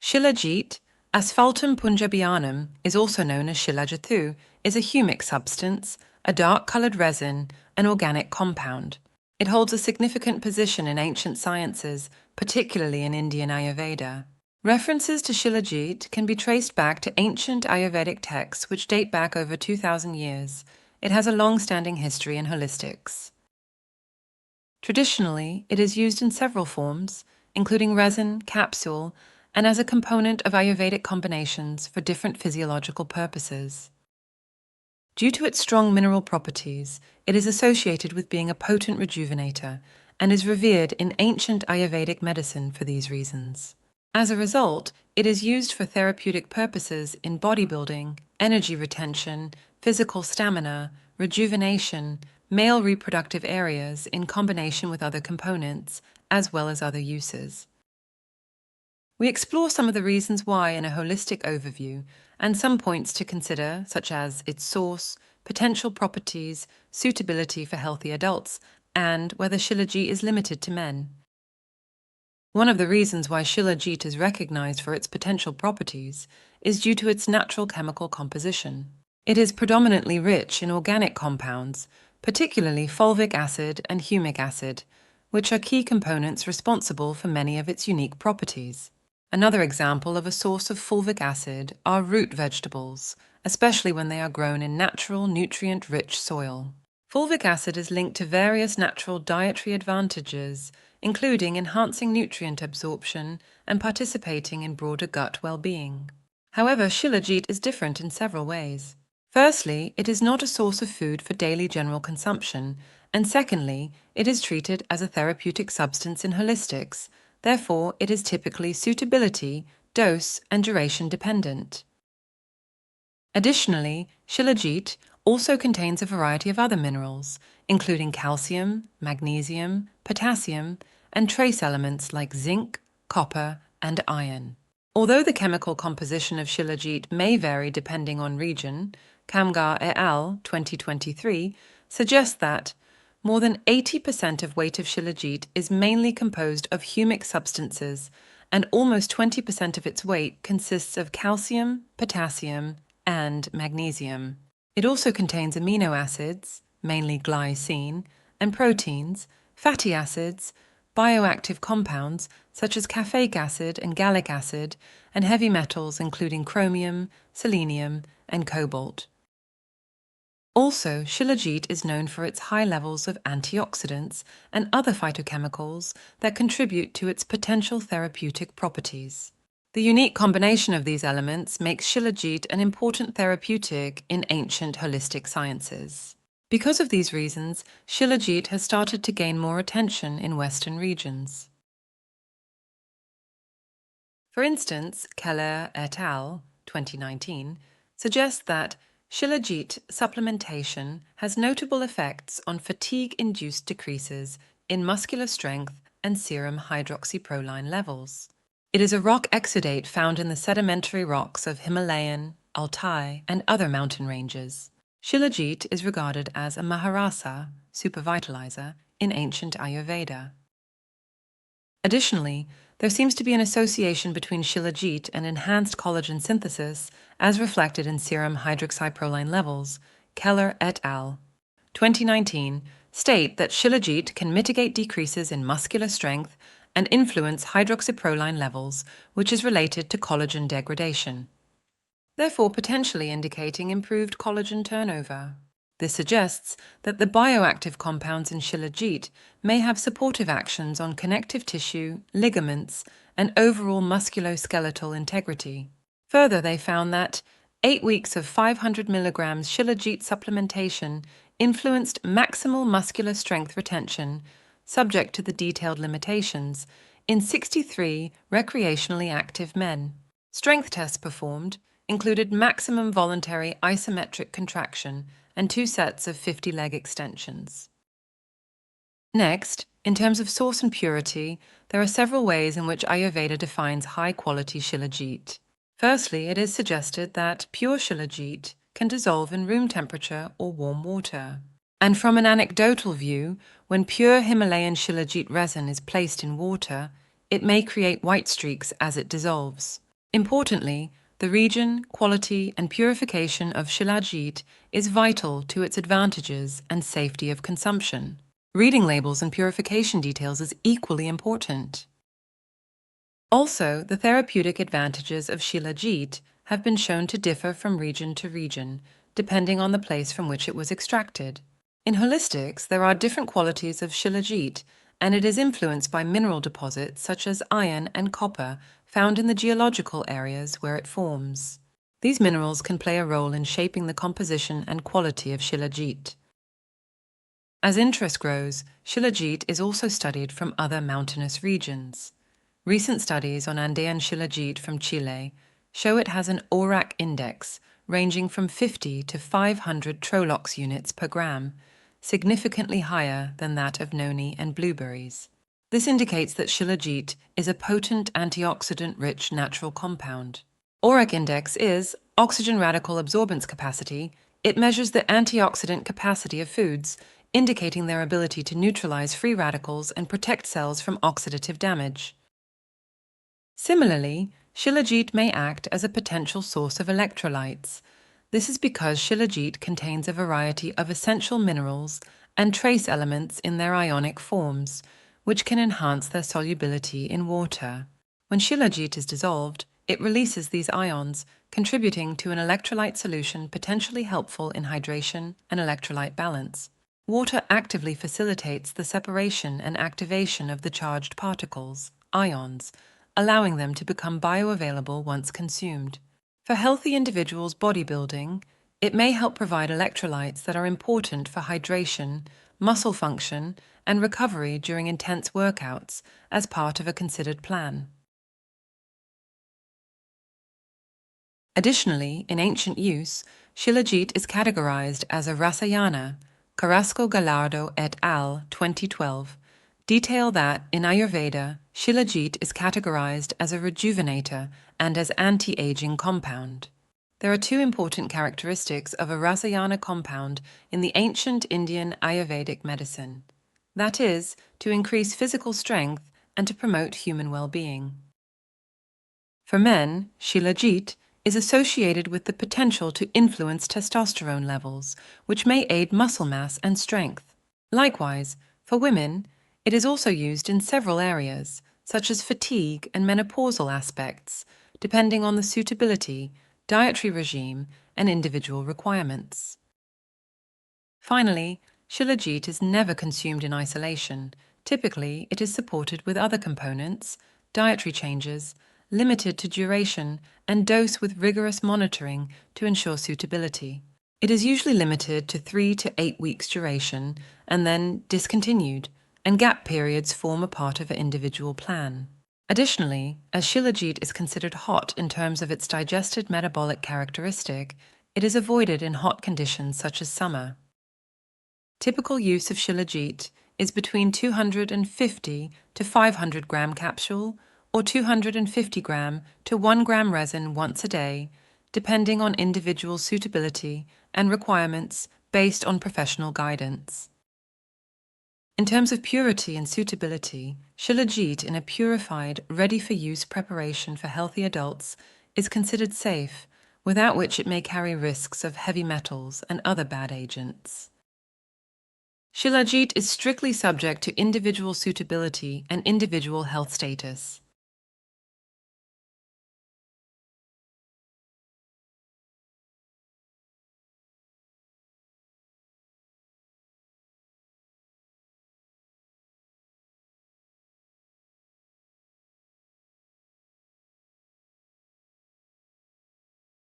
Shilajit, Asphaltum Punjabianum, is also known as Shilajit, is a humic substance, a dark-colored resin, an organic compound. It holds a significant position in ancient sciences, particularly in Indian Ayurveda. References to Shilajit can be traced back to ancient Ayurvedic texts which date back over 2,000 years. It has a long-standing history in holistics. Traditionally, it is used in several forms, including resin, capsule, and as a component of Ayurvedic combinations for different physiological purposes. Due to its strong mineral properties, it is associated with being a potent rejuvenator and is revered in ancient Ayurvedic medicine for these reasons. As a result, it is used for therapeutic purposes in bodybuilding, energy retention, physical stamina, rejuvenation, male reproductive areas in combination with other components, as well as other uses. We explore some of the reasons why in a holistic overview, and some points to consider, such as its source, potential properties, suitability for healthy adults, and whether Shilajit is limited to men. One of the reasons why Shilajit is recognized for its potential properties is due to its natural chemical composition. It is predominantly rich in organic compounds, particularly fulvic acid and humic acid, which are key components responsible for many of its unique properties. Another example of a source of fulvic acid are root vegetables, especially when they are grown in natural, nutrient-rich soil. Fulvic acid is linked to various natural dietary advantages, including enhancing nutrient absorption and participating in broader gut well-being. However, Shilajit is different in several ways. Firstly, it is not a source of food for daily general consumption, and secondly, it is treated as a therapeutic substance in holistics. Therefore, it is typically suitability, dose, and duration dependent. Additionally, Shilajit also contains a variety of other minerals, including calcium, magnesium, potassium, and trace elements like zinc, copper, and iron. Although the chemical composition of Shilajit may vary depending on region, Kamgar et al. 2023 suggests that more than 80% of weight of Shilajit is mainly composed of humic substances, and almost 20% of its weight consists of calcium, potassium, and magnesium. It also contains amino acids, mainly glycine, and proteins, fatty acids, bioactive compounds such as caffeic acid and gallic acid, and heavy metals including chromium, selenium, and cobalt. Also, Shilajit is known for its high levels of antioxidants and other phytochemicals that contribute to its potential therapeutic properties. The unique combination of these elements makes Shilajit an important therapeutic in ancient holistic sciences. Because of these reasons, Shilajit has started to gain more attention in Western regions. For instance, Keller et al. 2019 suggests that Shilajit supplementation has notable effects on fatigue-induced decreases in muscular strength and serum hydroxyproline levels. It is a rock exudate found in the sedimentary rocks of Himalayan, Altai, and other mountain ranges. Shilajit is regarded as a Maharasa, supervitalizer, in ancient Ayurveda. Additionally, there seems to be an association between Shilajit and enhanced collagen synthesis as reflected in serum hydroxyproline levels. Keller et al. 2019 state that Shilajit can mitigate decreases in muscular strength and influence hydroxyproline levels, which is related to collagen degradation, therefore potentially indicating improved collagen turnover. This suggests that the bioactive compounds in Shilajit may have supportive actions on connective tissue, ligaments, and overall musculoskeletal integrity. Further, they found that 8 weeks of 500 mg Shilajit supplementation influenced maximal muscular strength retention, subject to the detailed limitations, in 63 recreationally active men. Strength tests performed included maximum voluntary isometric contraction and 2 sets of 50 leg extensions. Next, in terms of source and purity, there are several ways in which Ayurveda defines high-quality Shilajit. Firstly, it is suggested that pure Shilajit can dissolve in room temperature or warm water. And from an anecdotal view, when pure Himalayan Shilajit resin is placed in water, it may create white streaks as it dissolves. Importantly, the region, quality, and purification of Shilajit is vital to its advantages and safety of consumption. Reading labels and purification details is equally important. Also, the therapeutic advantages of Shilajit have been shown to differ from region to region, depending on the place from which it was extracted. In holistics, there are different qualities of Shilajit, and it is influenced by mineral deposits such as iron and copper found in the geological areas where it forms. These minerals can play a role in shaping the composition and quality of Shilajit. As interest grows, Shilajit is also studied from other mountainous regions. Recent studies on Andean Shilajit from Chile show it has an ORAC index ranging from 50 to 500 Trolox units per gram, significantly higher than that of noni and blueberries. This indicates that Shilajit is a potent antioxidant-rich natural compound. ORAC index is oxygen radical absorbance capacity. It measures the antioxidant capacity of foods, indicating their ability to neutralize free radicals and protect cells from oxidative damage. Similarly, Shilajit may act as a potential source of electrolytes. This is because Shilajit contains a variety of essential minerals and trace elements in their ionic forms, which can enhance their solubility in water. When Shilajit is dissolved, it releases these ions, contributing to an electrolyte solution potentially helpful in hydration and electrolyte balance. Water actively facilitates the separation and activation of the charged particles, ions, allowing them to become bioavailable once consumed. For healthy individuals bodybuilding, it may help provide electrolytes that are important for hydration, muscle function, and recovery during intense workouts as part of a considered plan. Additionally, in ancient use, Shilajit is categorized as a Rasayana. Carrasco Gallardo et al. 2012 detail that, in Ayurveda, Shilajit is categorized as a rejuvenator and as anti-aging compound. There are two important characteristics of a Rasayana compound in the ancient Indian Ayurvedic medicine. That is, to increase physical strength and to promote human well-being. For men, Shilajit is associated with the potential to influence testosterone levels, which may aid muscle mass and strength. Likewise, for women, it is also used in several areas, such as fatigue and menopausal aspects, depending on the suitability, dietary regime, and individual requirements. Finally, Shilajit is never consumed in isolation. Typically, it is supported with other components, dietary changes, limited to duration, and dose with rigorous monitoring to ensure suitability. It is usually limited to 3 to 8 weeks duration and then discontinued, and gap periods form a part of an individual plan. Additionally, as Shilajit is considered hot in terms of its digested metabolic characteristic, it is avoided in hot conditions such as summer. Typical use of Shilajit is between 250 to 500 gram capsule or 250 gram to 1 gram resin once a day, depending on individual suitability and requirements based on professional guidance. In terms of purity and suitability, Shilajit in a purified, ready-for-use preparation for healthy adults is considered safe, without which it may carry risks of heavy metals and other bad agents. Shilajit is strictly subject to individual suitability and individual health status.